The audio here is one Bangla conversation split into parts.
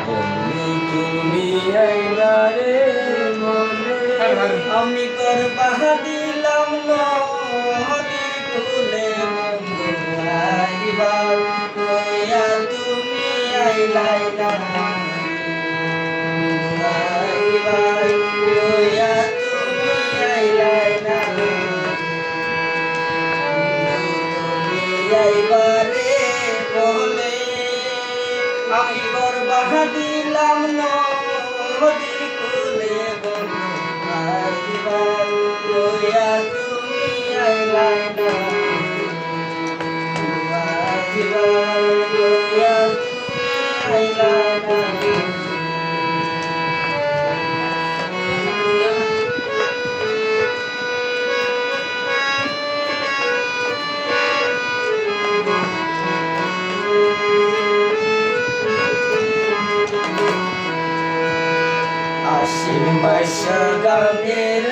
বন্ধু তুমি আইলা রে মনে আমি করবা দিলাম নদীর কূলে বন্ধু আইবার কইয়া তুমি আইলাই না আইবার কইয়া তুমি আইলাই না তুমি আইবারে বলে আমি করবা দিলাম নদীর কূলে বন্ধু আইবার কইয়া তুমি আইলাই না আইবার কইয়া তুমি আইলাই না আশ্বিন মাসে গানের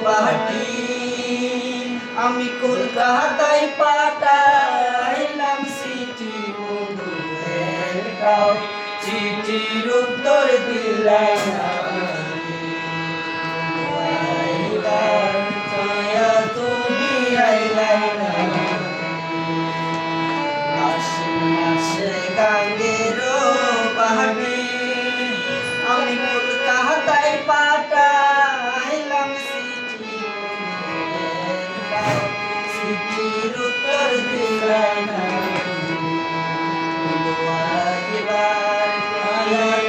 পাটি আমি কলকাতায় পাঠাইলাম চিঠি বন্ধু একটাও চিঠির উত্তর দিলাই না তুমি আইলাই না আশ্বিন মাসে গানের পাটি আমি কলকাতায় পাঠাইলাম চিঠি চিঠির উত্তর দিলাই না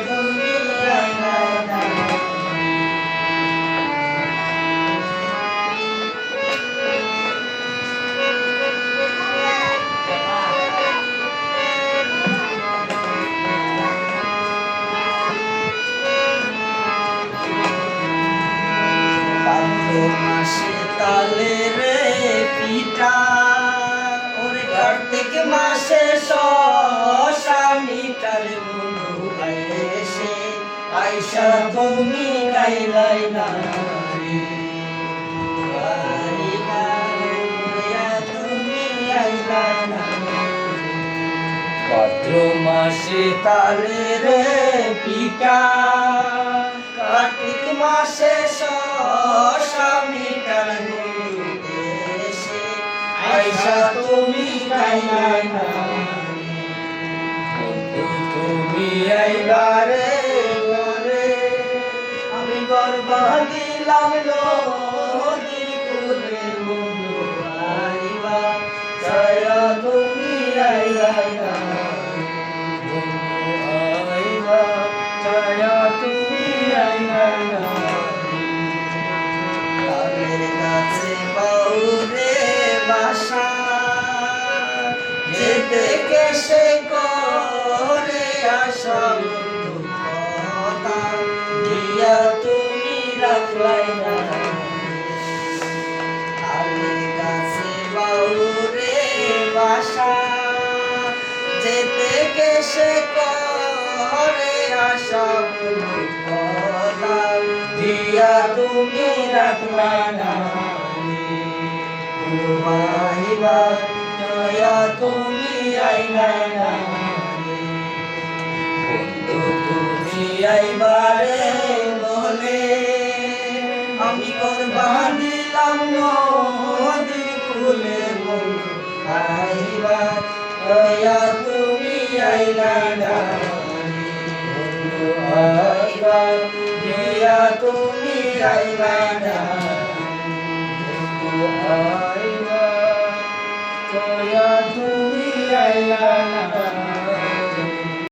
তুমি আইলাই না মাসে তালে রে পিঠা ওরে কার্তিক মাসে শশা মিটার বন্ধু এসে আইসা তুমি গাইলাই না তুমি আইলাই না ভাদ্র মাসে তালে রে পিঠা কার্তিক মাসে শশা মিটার এসে আইসা তুমি গাইলাই না বন্ধু তুমি আইলা রে বলে আমি গর্বা দিলাম নদীর কূলে বন্ধু আইবা ছায়া তুমি আইলাই না আইবা ছায়া তুমি আইলাই না তাদের কাছে বাউরে বাসা যেতে কেসে করে আসা বন্ধু কথা দিয়া তুমি রাখলাই না তাদের কাছে বাউরে বাসা যেতে কেসে করে আসা বন্ধু কথা দিয়া তুমি রাখলাই না আইবা দয়া তুমি আইলাই না বন্ধু তুমি আইবারে বলে আমি করবা দিলাম নদীর কূলে বন্ধু আইবা দয়া তুমি আইলাই না আইবা দয়া তুমি আইলাই না আইবা ছায়া তুমি আইলাই না